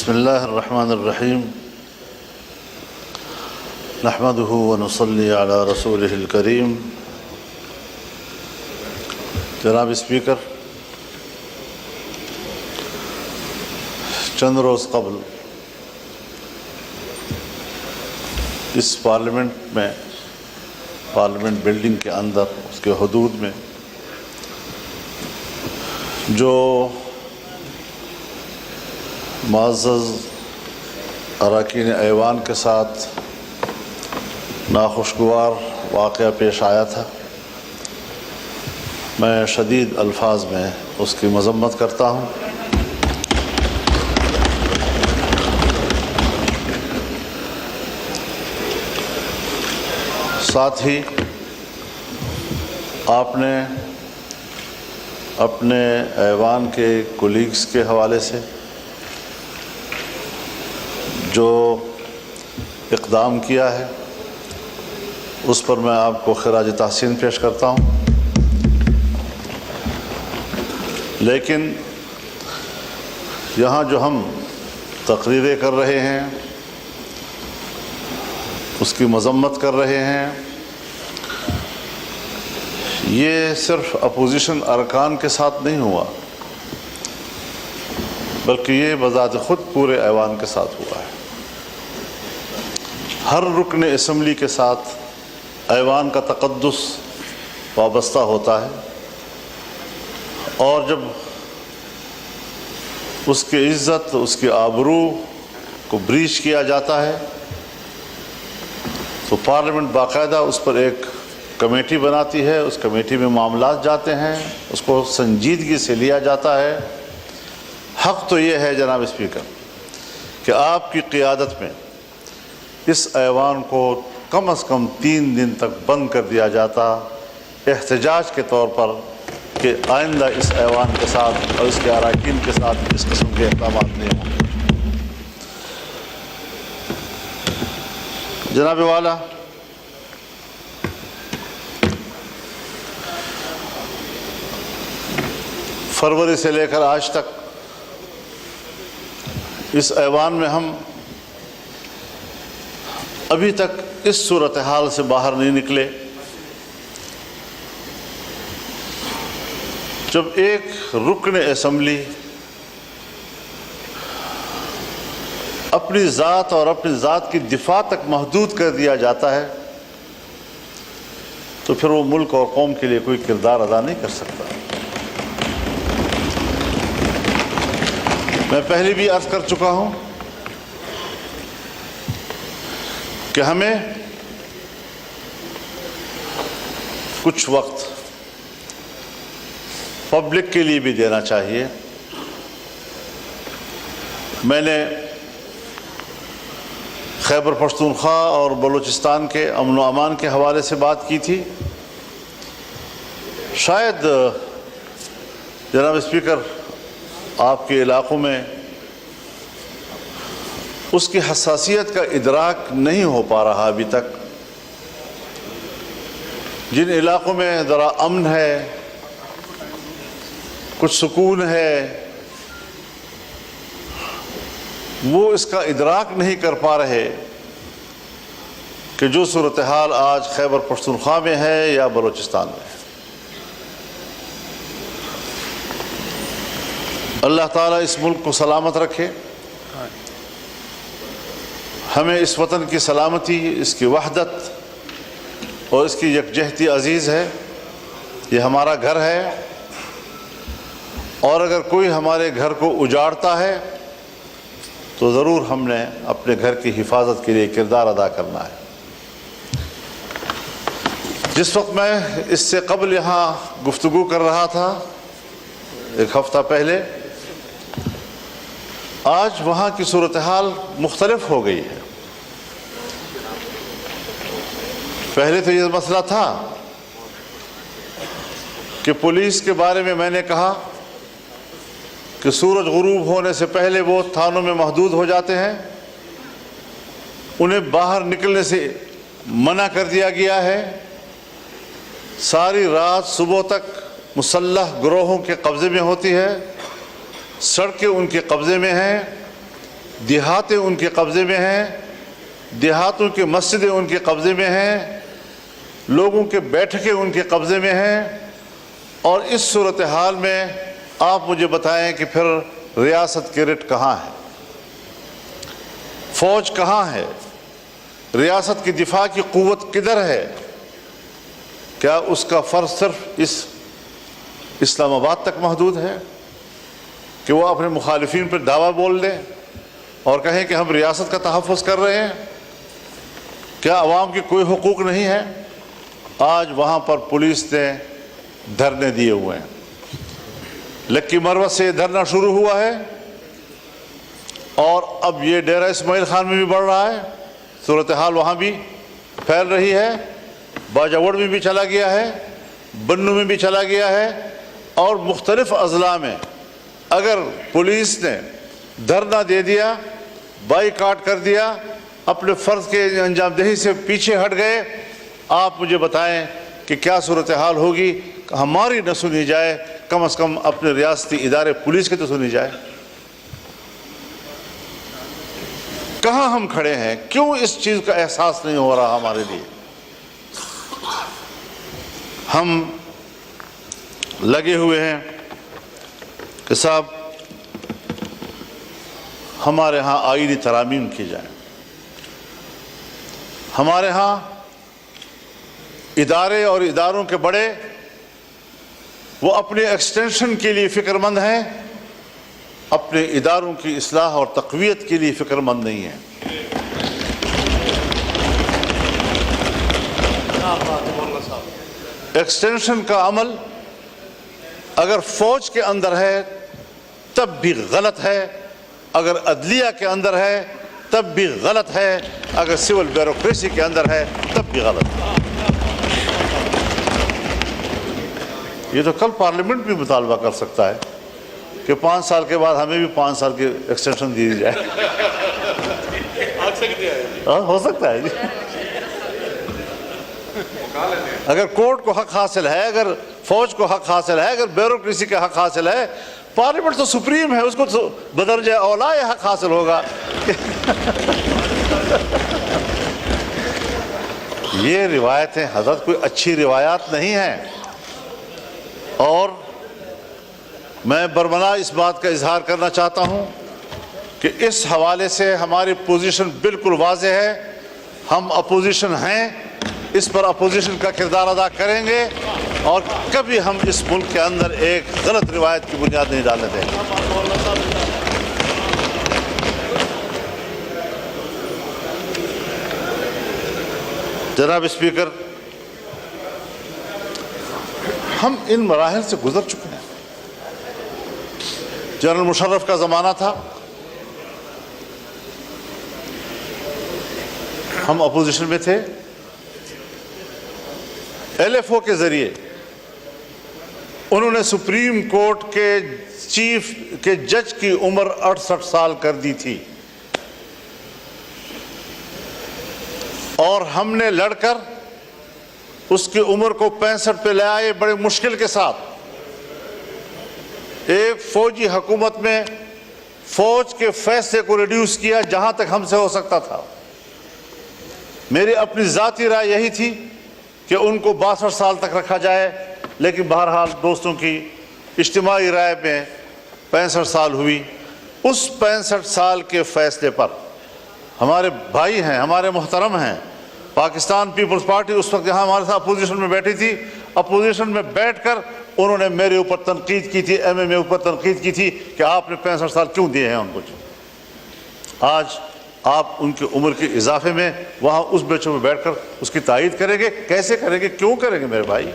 بسم اللہ الرحمن الرحیم نحمده ونصلی علی رسولہ الکریم۔ جناب اسپیکر، چند روز قبل اس پارلیمنٹ میں، پارلیمنٹ بلڈنگ کے اندر، اس کے حدود میں جو معزز اراکین ایوان کے ساتھ ناخوشگوار واقعہ پیش آیا تھا، میں شدید الفاظ میں اس کی مذمت کرتا ہوں۔ ساتھ ہی آپ نے اپنے ایوان کے کولیگز کے حوالے سے جو اقدام کیا ہے اس پر میں آپ کو خراج تحسین پیش کرتا ہوں، لیکن یہاں جو ہم تقریریں کر رہے ہیں، اس کی مذمت کر رہے ہیں، یہ صرف اپوزیشن ارکان کے ساتھ نہیں ہوا، بلکہ یہ بذات خود پورے ایوان کے ساتھ ہوا ہے۔ ہر رکن اسمبلی کے ساتھ ایوان کا تقدس وابستہ ہوتا ہے، اور جب اس کی عزت، اس کی آبرو کو بریچ کیا جاتا ہے تو پارلیمنٹ باقاعدہ اس پر ایک کمیٹی بناتی ہے، اس کمیٹی میں معاملات جاتے ہیں، اس کو سنجیدگی سے لیا جاتا ہے۔ حق تو یہ ہے جناب اسپیکر کہ آپ کی قیادت میں اس ایوان کو کم از کم 3 دن تک بند کر دیا جاتا، احتجاج کے طور پر، کہ آئندہ اس ایوان کے ساتھ اور اس کے اراکین کے ساتھ اس قسم کے اقدامات نہیں ہوں۔ جناب والا، فروری سے لے کر آج تک اس ایوان میں ہم ابھی تک اس صورتحال سے باہر نہیں نکلے جب ایک رکن اسمبلی اپنی ذات اور اپنی ذات کی دفاع تک محدود کر دیا جاتا ہے تو پھر وہ ملک اور قوم کے لیے کوئی کردار ادا نہیں کر سکتا۔ میں پہلے بھی عرض کر چکا ہوں کہ ہمیں کچھ وقت پبلک کے لیے بھی دینا چاہیے۔ میں نے خیبر پختونخوا اور بلوچستان کے امن و امان کے حوالے سے بات کی تھی۔ شاید جناب اسپیکر آپ کے علاقوں میں اس کی حساسیت کا ادراک نہیں ہو پا رہا ابھی تک۔ جن علاقوں میں ذرا امن ہے، کچھ سکون ہے، وہ اس کا ادراک نہیں کر پا رہے کہ جو صورتحال آج خیبر پختونخوا میں ہے یا بلوچستان میں ہے۔ اللہ تعالیٰ اس ملک کو سلامت رکھے، ہمیں اس وطن کی سلامتی، اس کی وحدت اور اس کی یکجہتی عزیز ہے۔ یہ ہمارا گھر ہے، اور اگر کوئی ہمارے گھر کو اجاڑتا ہے تو ضرور ہم نے اپنے گھر کی حفاظت کے لیے کردار ادا کرنا ہے۔ جس وقت میں اس سے قبل یہاں گفتگو کر رہا تھا، 1 ہفتہ پہلے، آج وہاں کی صورتحال مختلف ہو گئی ہے۔ پہلے تو یہ مسئلہ تھا کہ پولیس کے بارے میں نے کہا کہ سورج غروب ہونے سے پہلے وہ تھانوں میں محدود ہو جاتے ہیں، انہیں باہر نکلنے سے منع کر دیا گیا ہے، ساری رات صبح تک مسلح گروہوں کے قبضے میں ہوتی ہے، سڑکیں ان کے قبضے میں ہیں، دیہاتیں ان کے قبضے میں ہیں، دیہاتوں کی مسجدیں ان کے قبضے میں ہیں، لوگوں کے بیٹھکیں ان کے قبضے میں ہیں، اور اس صورتحال میں آپ مجھے بتائیں کہ پھر ریاست کے رٹ کہاں ہے، فوج کہاں ہے، ریاست کی دفاع کی قوت کدھر ہے؟ کیا اس کا فرض صرف اس اسلام آباد تک محدود ہے کہ وہ اپنے مخالفین پر دعویٰ بول دیں اور کہیں کہ ہم ریاست کا تحفظ کر رہے ہیں؟ کیا عوام کی کوئی حقوق نہیں ہے؟ آج وہاں پر پولیس نے دھرنے دیے ہوئے ہیں، لکی مروت سے یہ دھرنا شروع ہوا ہے اور اب یہ ڈیرہ اسماعیل خان میں بھی بڑھ رہا ہے، صورتحال وہاں بھی پھیل رہی ہے، باجوڑ میں بھی چلا گیا ہے، بنو میں بھی چلا گیا ہے، اور مختلف اضلاع میں اگر پولیس نے دھرنا دے دیا، بائیکاٹ کر دیا، اپنے فرض کے انجام دہی سے پیچھے ہٹ گئے، آپ مجھے بتائیں کہ کیا صورتحال ہوگی؟ ہماری نہ سنی جائے، کم از کم اپنے ریاستی ادارے پولیس کی تو سنی جائے۔ کہاں ہم کھڑے ہیں؟ کیوں اس چیز کا احساس نہیں ہو رہا ہمارے لیے؟ ہم لگے ہوئے ہیں کہ صاحب ہمارے ہاں آئینی ترامیم کی جائیں، ہمارے ہاں ادارے اور اداروں کے بڑے وہ اپنے ایکسٹینشن کے لیے فکر مند ہیں، اپنے اداروں کی اصلاح اور تقویت کے لیے فکر مند نہیں ہیں۔ ایکسٹینشن کا عمل اگر فوج کے اندر ہے تب بھی غلط ہے، اگر عدلیہ کے اندر ہے تب بھی غلط ہے، اگر سول بیوروکریسی کے اندر ہے تب بھی غلط ہے۔ یہ تو کل پارلیمنٹ بھی مطالبہ کر سکتا ہے کہ 5 سال کے بعد ہمیں بھی 5 سال کی ایکسٹینشن دی جائے۔ ہو سکتا ہے جی، اگر کورٹ کو حق حاصل ہے، اگر فوج کو حق حاصل ہے، اگر بیوروکریسی کا حق حاصل ہے، پارلیمنٹ تو سپریم ہے، اس کو تو بدرجہ اولا یہ حق حاصل ہوگا۔ یہ روایتیں حضرت کوئی اچھی روایات نہیں ہیں، اور میں برملا اس بات کا اظہار کرنا چاہتا ہوں کہ اس حوالے سے ہماری پوزیشن بالکل واضح ہے، ہم اپوزیشن ہیں، اس پر اپوزیشن کا کردار ادا کریں گے، اور کبھی ہم اس ملک کے اندر ایک غلط روایت کی بنیاد نہیں ڈالنے دیں گے۔ جناب اسپیکر، ہم ان مراحل سے گزر چکے ہیں۔ جنرل مشرف کا زمانہ تھا، ہم اپوزیشن میں تھے، ایل ایف او کے ذریعے انہوں نے سپریم کورٹ کے چیف کے جج کی عمر 68 سال کر دی تھی، اور ہم نے لڑ کر اس کی عمر کو 65 پہ لے آئے بڑے مشکل کے ساتھ۔ ایک فوجی حکومت میں فوج کے فیصلے کو ریڈیوس کیا جہاں تک ہم سے ہو سکتا تھا۔ میری اپنی ذاتی رائے یہی تھی کہ ان کو 62 سال تک رکھا جائے، لیکن بہرحال دوستوں کی اجتماعی رائے میں 65 سال ہوئی۔ اس 65 سال کے فیصلے پر ہمارے بھائی ہیں، ہمارے محترم ہیں، پاکستان پیپلز پارٹی اس وقت یہاں ہمارے ساتھ اپوزیشن میں بیٹھی تھی، اپوزیشن میں بیٹھ کر انہوں نے میرے اوپر تنقید کی تھی، ایم ایم اے اوپر تنقید کی تھی کہ آپ نے 65 سال کیوں دیے ہیں ان کو۔ آج آپ ان کی عمر کے اضافے میں وہاں اس بیچوں میں بیٹھ کر اس کی تائید کریں گے؟ کیسے کریں گے؟ کیوں کریں گے میرے بھائی؟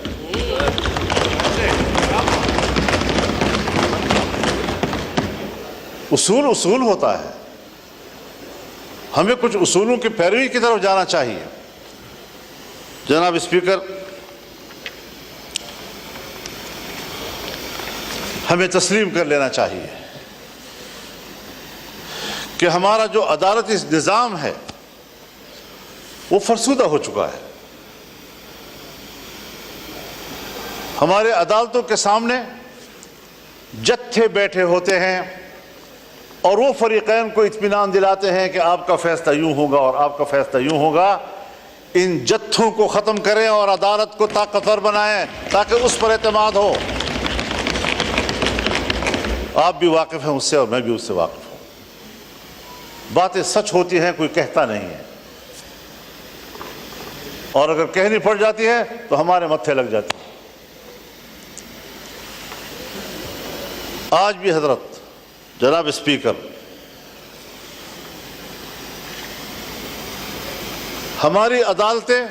اصول ہوتا ہے، ہمیں کچھ اصولوں کی پیروی کی طرف جانا چاہیے۔ جناب اسپیکر، ہمیں تسلیم کر لینا چاہیے کہ ہمارا جو عدالتی نظام ہے وہ فرسودہ ہو چکا ہے۔ ہمارے عدالتوں کے سامنے جتھے بیٹھے ہوتے ہیں، اور وہ فریقین کو اطمینان دلاتے ہیں کہ آپ کا فیصلہ یوں ہوگا اور آپ کا فیصلہ یوں ہوگا، ان جتھوں کو ختم کریں اور عدالت کو طاقتور بنائیں تاکہ اس پر اعتماد ہو۔ آپ بھی واقف ہیں اس سے اور میں بھی اس سے واقف ہوں۔ باتیں سچ ہوتی ہیں، کوئی کہتا نہیں ہے، اور اگر کہنی پڑ جاتی ہے تو ہمارے متھے لگ جاتی ہے۔ آج بھی حضرت جناب اسپیکر، ہماری عدالتیں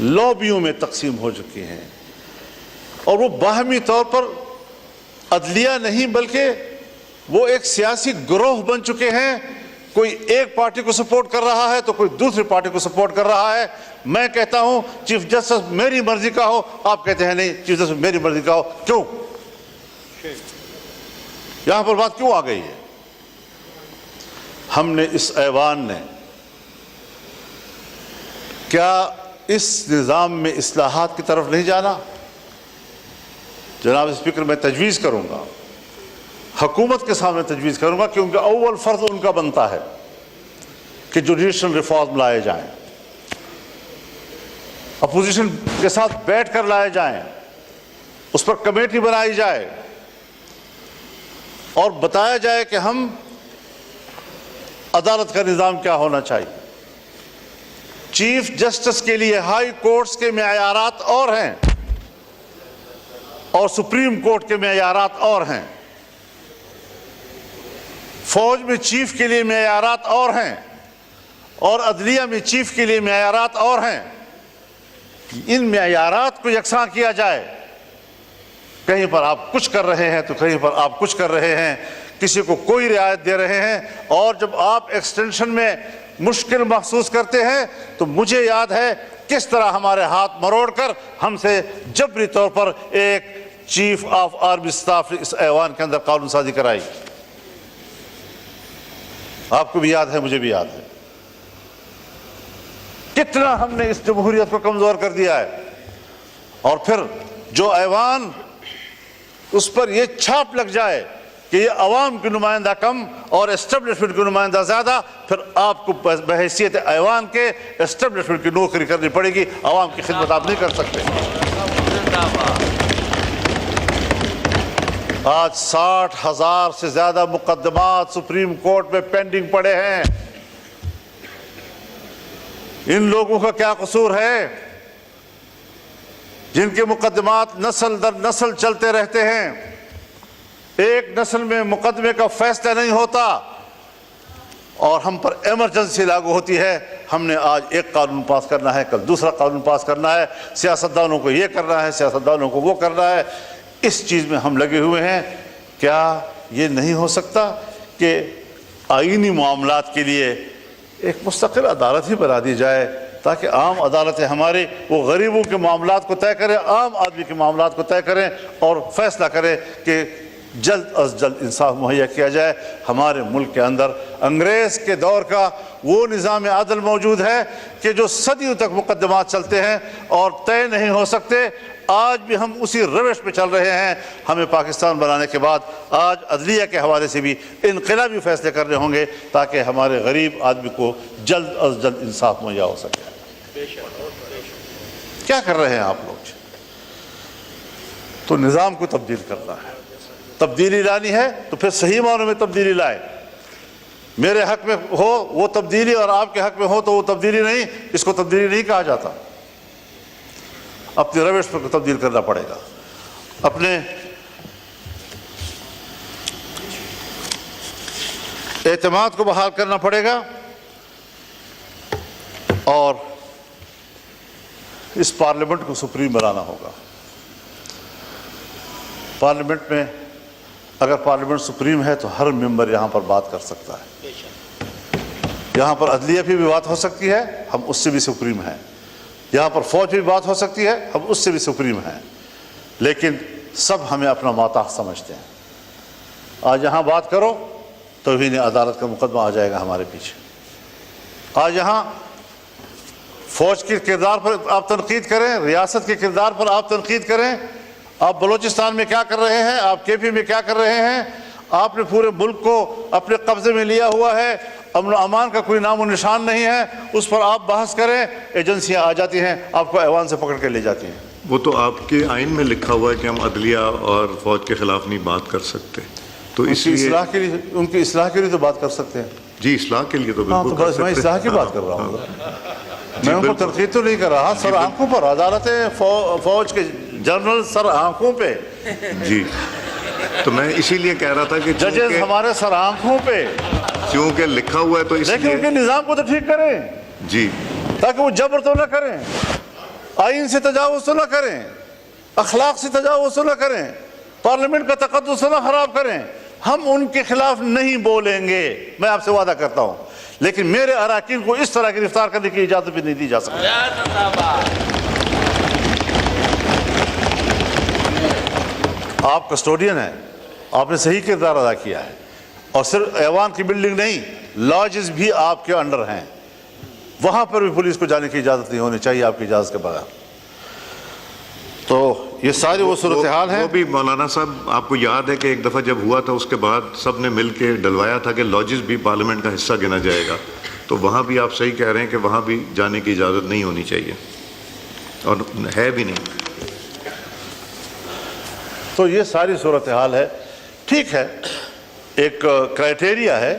لابیوں میں تقسیم ہو چکی ہیں، اور وہ باہمی طور پر عدلیہ نہیں بلکہ وہ ایک سیاسی گروہ بن چکے ہیں۔ کوئی ایک پارٹی کو سپورٹ کر رہا ہے تو کوئی دوسری پارٹی کو سپورٹ کر رہا ہے۔ میں کہتا ہوں چیف جسٹس میری مرضی کا ہو، آپ کہتے ہیں نہیں چیف جسٹس میری مرضی کا ہو۔ کیوں؟ یہاں پر بات کیوں آ گئی ہے؟ ہم نے اس ایوان نے کیا اس نظام میں اصلاحات کی طرف نہیں جانا؟ جناب اسپیکر، میں تجویز کروں گا، حکومت کے سامنے تجویز کروں گا، کیونکہ اول فرض ان کا بنتا ہے کہ جوڈیشل ریفارم لائے جائیں، اپوزیشن کے ساتھ بیٹھ کر لائے جائیں، اس پر کمیٹی بنائی جائے اور بتایا جائے کہ ہم عدالت کا نظام کیا ہونا چاہیے۔ چیف جسٹس کے لیے ہائی کورٹس کے معیارات اور ہیں اور سپریم کورٹ کے معیارات اور ہیں، فوج میں چیف کے لیے معیارات اور ہیں، اور عدلیہ میں چیف کے لیے معیارات اور ہیں۔ ان معیارات کو یکساں کیا جائے۔ کہیں پر آپ کچھ کر رہے ہیں تو کہیں پر آپ کچھ کر رہے ہیں، کسی کو کوئی رعایت دے رہے ہیں، اور جب آپ ایکسٹینشن میں مشکل محسوس کرتے ہیں تو مجھے یاد ہے کس طرح ہمارے ہاتھ مروڑ کر ہم سے جبری طور پر ایک چیف آف آرمی سٹاف اس ایوان کے اندر قانون سازی کرائی۔ آپ کو بھی یاد ہے، مجھے بھی یاد ہے کتنا ہم نے اس جمہوریت کو کمزور کر دیا ہے۔ اور پھر جو ایوان اس پر یہ چھاپ لگ جائے کہ یہ عوام کی نمائندہ کم اور اسٹیبلشمنٹ کی نمائندہ زیادہ، پھر آپ کو بحیثیت ایوان کے اسٹیبلشمنٹ کی نوکری کرنی پڑے گی، عوام کی خدمت آپ نہیں کر سکتے۔ آج 60,000 سے زیادہ مقدمات سپریم کورٹ میں پینڈنگ پڑے ہیں۔ ان لوگوں کا کیا قصور ہے جن کے مقدمات نسل در نسل چلتے رہتے ہیں؟ ایک نسل میں مقدمے کا فیصلہ نہیں ہوتا اور ہم پر ایمرجنسی لاگو ہوتی ہے۔ ہم نے آج ایک قانون پاس کرنا ہے، کل دوسرا قانون پاس کرنا ہے، سیاستدانوں کو یہ کرنا ہے، سیاستدانوں کو وہ کرنا ہے۔ اس چیز میں ہم لگے ہوئے ہیں۔ کیا یہ نہیں ہو سکتا کہ آئینی معاملات کے لیے ایک مستقل عدالت ہی بنا دی جائے تاکہ عام عدالتیں ہمارے وہ غریبوں کے معاملات کو طے کریں، عام آدمی کے معاملات کو طے کریں اور فیصلہ کریں کہ جلد از جلد انصاف مہیا کیا جائے۔ ہمارے ملک کے اندر انگریز کے دور کا وہ نظام عدل موجود ہے کہ جو صدیوں تک مقدمات چلتے ہیں اور طے نہیں ہو سکتے۔ آج بھی ہم اسی روش پہ چل رہے ہیں۔ ہمیں پاکستان بنانے کے بعد آج عدلیہ کے حوالے سے بھی انقلابی فیصلے کرنے ہوں گے تاکہ ہمارے غریب آدمی کو جلد از جلد انصاف مہیا ہو سکے۔ کیا کر رہے ہیں آپ لوگ؟ تو نظام کو تبدیل کرنا ہے، تبدیلی لانی ہے تو پھر صحیح معنوں میں تبدیلی لائے۔ میرے حق میں ہو وہ تبدیلی اور آپ کے حق میں ہو تو وہ تبدیلی نہیں، اس کو تبدیلی نہیں کہا جاتا۔ اپنے روش پر تبدیل کرنا پڑے گا، اپنے اعتماد کو بحال کرنا پڑے گا، اور اس پارلیمنٹ کو سپریم بنانا ہوگا۔ پارلیمنٹ میں اگر پارلیمنٹ سپریم ہے تو ہر ممبر یہاں پر بات کر سکتا ہے، یہاں پر عدلیہ پہ بھی بات ہو سکتی ہے، ہم اس سے بھی سپریم ہیں، یہاں پر فوج پہ بھی بات ہو سکتی ہے، ہم اس سے بھی سپریم ہیں، لیکن سب ہمیں اپنا ماتحت سمجھتے ہیں۔ آج یہاں بات کرو توہین عدالت کا مقدمہ آ جائے گا ہمارے پیچھے۔ آج یہاں فوج کے کردار پر آپ تنقید کریں، ریاست کے کردار پر آپ تنقید کریں، آپ بلوچستان میں کیا کر رہے ہیں، آپ کے پی میں کیا کر رہے ہیں، آپ نے پورے ملک کو اپنے قبضے میں لیا ہوا ہے، امن و امان کا کوئی نام و نشان نہیں ہے، اس پر آپ بحث کریں، ایجنسیاں آ جاتی ہیں آپ کو ایوان سے پکڑ کے لے جاتی ہیں۔ وہ تو آپ کے آئین میں لکھا ہوا ہے کہ ہم عدلیہ اور فوج کے خلاف نہیں بات کر سکتے، تو اس لیے ان کی اصلاح کے لیے تو بات کر سکتے ہیں۔ جی اصلاح کے لیے تو ہاں، بالکل تو بس میں اصلاح کی بات کر رہا ہوں، میں ان کو تنقید تو نہیں کر رہا، سر آنکھوں پر عدالتیں فوج کے جنرل سر آنکھوں پہ، جی تو میں اسی لیے کہہ رہا تھا کہ ججز ہمارے سر آنکھوں پہ، چونکہ لکھا ہوا ہے تو اس لیکن ان لیے کے نظام کو تو ٹھیک کریں جی تاکہ وہ جبر تو نہ کریں، آئین سے تجاوز تو نہ کریں، اخلاق سے تجاوز تو نہ کریں، پارلیمنٹ کا تقدس نہ خراب کریں۔ ہم ان کے خلاف نہیں بولیں گے، میں آپ سے وعدہ کرتا ہوں، لیکن میرے اراکین کو اس طرح گرفتار کرنے کی اجازت بھی نہیں دی جا سکتی۔ آپ کسٹوڈین ہیں، آپ نے صحیح کردار ادا کیا ہے، اور صرف ایوان کی بلڈنگ نہیں، لاجز بھی آپ کے انڈر ہیں، وہاں پر بھی پولیس کو جانے کی اجازت نہیں ہونی چاہیے آپ کی اجازت کے بغیر۔ تو یہ ساری وہ صورتحال ہے۔ وہ بھی مولانا صاحب آپ کو یاد ہے کہ ایک دفعہ جب ہوا تھا اس کے بعد سب نے مل کے ڈلوایا تھا کہ لاجز بھی پارلیمنٹ کا حصہ گنا جائے گا، تو وہاں بھی آپ صحیح کہہ رہے ہیں کہ وہاں بھی جانے کی اجازت نہیں ہونی چاہیے، اور ہے بھی نہیں۔ تو یہ ساری صورتحال ہے۔ ٹھیک ہے، ایک کرائٹیریا ہے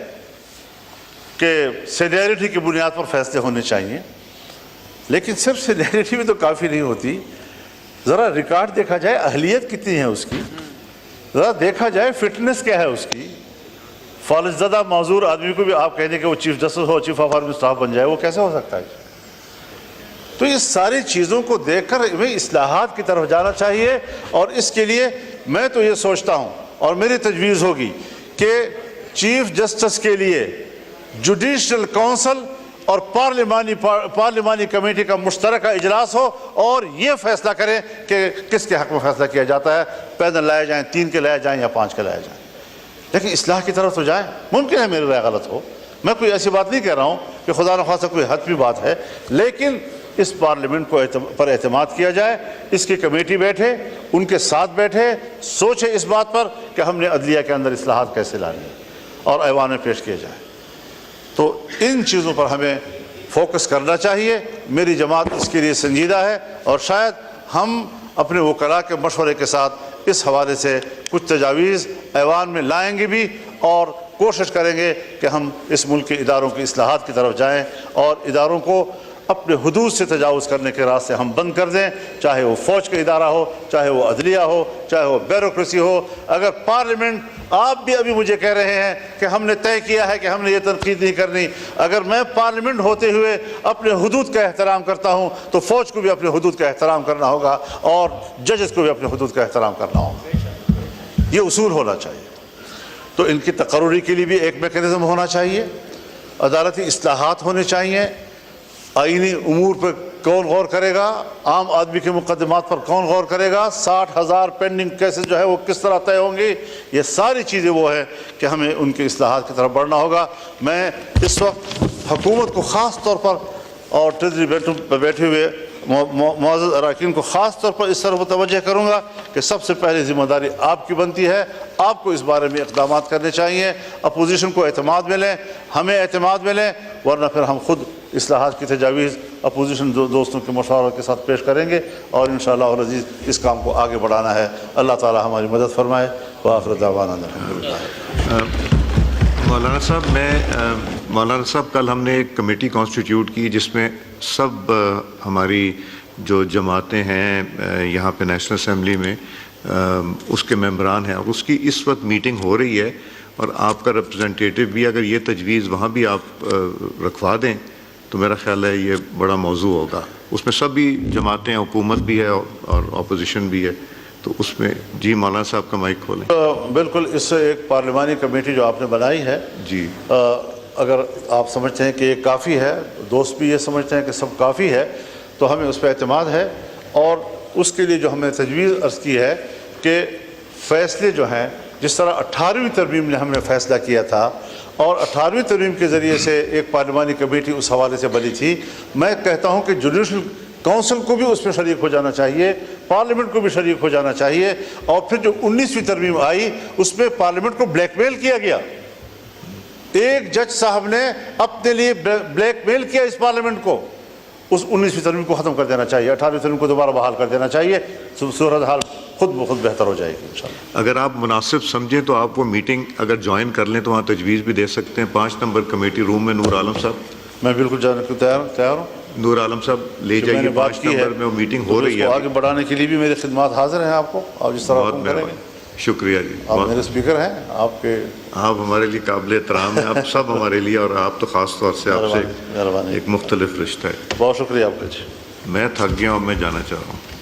کہ سینیئرٹی کی بنیاد پر فیصلے ہونے چاہیے، لیکن صرف سینیئرٹی بھی تو کافی نہیں ہوتی، ذرا ریکارڈ دیکھا جائے، اہلیت کتنی ہے اس کی، ذرا دیکھا جائے فٹنس کیا ہے اس کی۔ فالج زدہ معذور آدمی کو بھی آپ کہہ دیں کہ وہ چیف جسٹس ہو، چیف آف آرمی اسٹاف بن جائے، وہ کیسے ہو سکتا ہے؟ تو اس ساری چیزوں کو دیکھ کر ہمیں اصلاحات کی طرف جانا چاہیے، اور اس کے لیے میں تو یہ سوچتا ہوں اور میری تجویز ہوگی کہ چیف جسٹس کے لیے جوڈیشل کونسل اور پارلیمانی کمیٹی کا مشترکہ اجلاس ہو، اور یہ فیصلہ کریں کہ کس کے حق میں فیصلہ کیا جاتا ہے، پینل لائے جائیں، 3 کے لائے جائیں یا 5 کے لائے جائیں، لیکن اصلاح کی طرف تو جائیں۔ ممکن ہے میری رائے غلط ہو، میں کوئی ایسی بات نہیں کہہ رہا ہوں کہ خدا نخواستہ کوئی حتمی بات ہے، لیکن اس پارلیمنٹ کو پر اعتماد کیا جائے، اس کی کمیٹی بیٹھے، ان کے ساتھ بیٹھے، سوچے اس بات پر کہ ہم نے عدلیہ کے اندر اصلاحات کیسے لانی ہے اور ایوان میں پیش کیے جائیں۔ تو ان چیزوں پر ہمیں فوکس کرنا چاہیے۔ میری جماعت اس کے لیے سنجیدہ ہے، اور شاید ہم اپنے وکلاء کے مشورے کے ساتھ اس حوالے سے کچھ تجاویز ایوان میں لائیں گے بھی، اور کوشش کریں گے کہ ہم اس ملک کے اداروں کی اصلاحات کی طرف جائیں، اور اداروں کو اپنے حدود سے تجاوز کرنے کے راستے ہم بند کر دیں، چاہے وہ فوج کا ادارہ ہو، چاہے وہ عدلیہ ہو، چاہے وہ بیوروکریسی ہو۔ اگر پارلیمنٹ، آپ بھی ابھی مجھے کہہ رہے ہیں کہ ہم نے طے کیا ہے کہ ہم نے یہ تنقید نہیں کرنی، اگر میں پارلیمنٹ ہوتے ہوئے اپنے حدود کا احترام کرتا ہوں تو فوج کو بھی اپنے حدود کا احترام کرنا ہوگا، اور ججز کو بھی اپنے حدود کا احترام کرنا ہوگا۔ یہ اصول ہونا چاہیے۔ تو ان کی تقرری کے لیے بھی ایک میکینزم ہونا چاہیے، عدالتی اصلاحات ہونے چاہیے، آئینی امور پر کون غور کرے گا، عام آدمی کے مقدمات پر کون غور کرے گا، 60,000 پینڈنگ کیسز جو ہے وہ کس طرح طے ہوں گے، یہ ساری چیزیں وہ ہیں کہ ہمیں ان کی اصلاحات کی طرف بڑھنا ہوگا۔ میں اس وقت حکومت کو خاص طور پر اور ٹریجری پہ بیٹھے ہوئے معزز اراکین کو خاص طور پر اس طرح متوجہ کروں گا کہ سب سے پہلے ذمہ داری آپ کی بنتی ہے، آپ کو اس بارے میں اقدامات کرنے چاہیے، اپوزیشن کو اعتماد ملیں، ہمیں اعتماد ملیں، ورنہ پھر ہم خود اصلاحات کی تجاویز اپوزیشن دوستوں کے مشوروں کے ساتھ پیش کریں گے، اور انشاءاللہ العزیز اس کام کو آگے بڑھانا ہے۔ اللہ تعالی ہماری مدد فرمائے۔ وآخر دعوانا الحمدللہ۔ مولانا صاحب کل ہم نے ایک کمیٹی کانسٹیٹیوٹ کی جس میں سب ہماری جو جماعتیں ہیں یہاں پہ نیشنل اسمبلی میں اس کے ممبران ہیں، اور اس کی اس وقت میٹنگ ہو رہی ہے، اور آپ کا ریپرزنٹیٹیو بھی اگر یہ تجویز وہاں بھی آپ رکھوا دیں تو میرا خیال ہے یہ بڑا موضوع ہوگا۔ اس میں سب بھی جماعتیں، حکومت بھی ہے اور اپوزیشن بھی ہے، تو اس میں جی مولانا صاحب کا مائک کھولیں۔ بالکل، اس سے ایک پارلیمانی کمیٹی جو آپ نے بنائی ہے، جی اگر آپ سمجھتے ہیں کہ یہ کافی ہے، دوست بھی یہ سمجھتے ہیں کہ سب کافی ہے، تو ہمیں اس پہ اعتماد ہے، اور اس کے لیے جو ہم نے تجویز عرض کی ہے کہ فیصلے جو ہیں، جس طرح 18ویں ترمیم نے ہم نے فیصلہ کیا تھا، اور 18ویں ترمیم کے ذریعے سے ایک پارلیمانی کمیٹی اس حوالے سے بنی تھی، میں کہتا ہوں کہ جوڈیشل کونسل کو بھی اس میں شریک ہو جانا چاہیے، پارلیمنٹ کو بھی شریک ہو جانا چاہیے. اور پھر جو 19ویں ترمیم آئی اس میں پارلیمنٹ کو بلیک میل کیا گیا. ایک جج صاحب نے اپنے لیے بلیک میل کیا اس پارلیمنٹ کو. اس 19ویں ترمیم کو ختم کر دینا چاہیے، 18ویں ترمیم کو دوبارہ بحال کر دینا چاہیے. صورتحال خود بخود بہتر ہو جائے گی انشاءاللہ. اگر آپ مناسب سمجھیں تو آپ وہ میٹنگ اگر جوائن کر لیں تو وہاں تجویز بھی دے سکتے ہیں. 5 نمبر کمیٹی روم میں نور عالم صاحب. میں بالکل جانے کو تیار ہوں. نور عالم صاحب لے جو میں جائیے نے بات 5 کی ہے نمبر میں وہ میٹنگ ہو رہی اس کو ہے. آگے بڑھانے کے لیے بھی میری خدمات حاضر ہیں آپ کو. آپ جس طرح بہت حکم کریں گے. مہربانی، شکریہ جی. آپ میرے اسپیکر ہیں، آپ کے آپ ہمارے لیے قابل احترام ہیں. آپ سب ہمارے لیے، اور آپ تو خاص طور سے آپ سے مہربانی. ایک مختلف رشتہ ہے. بہت شکریہ آپ کا. میں تھک گیا ہوں، میں جانا چاہ رہا ہوں.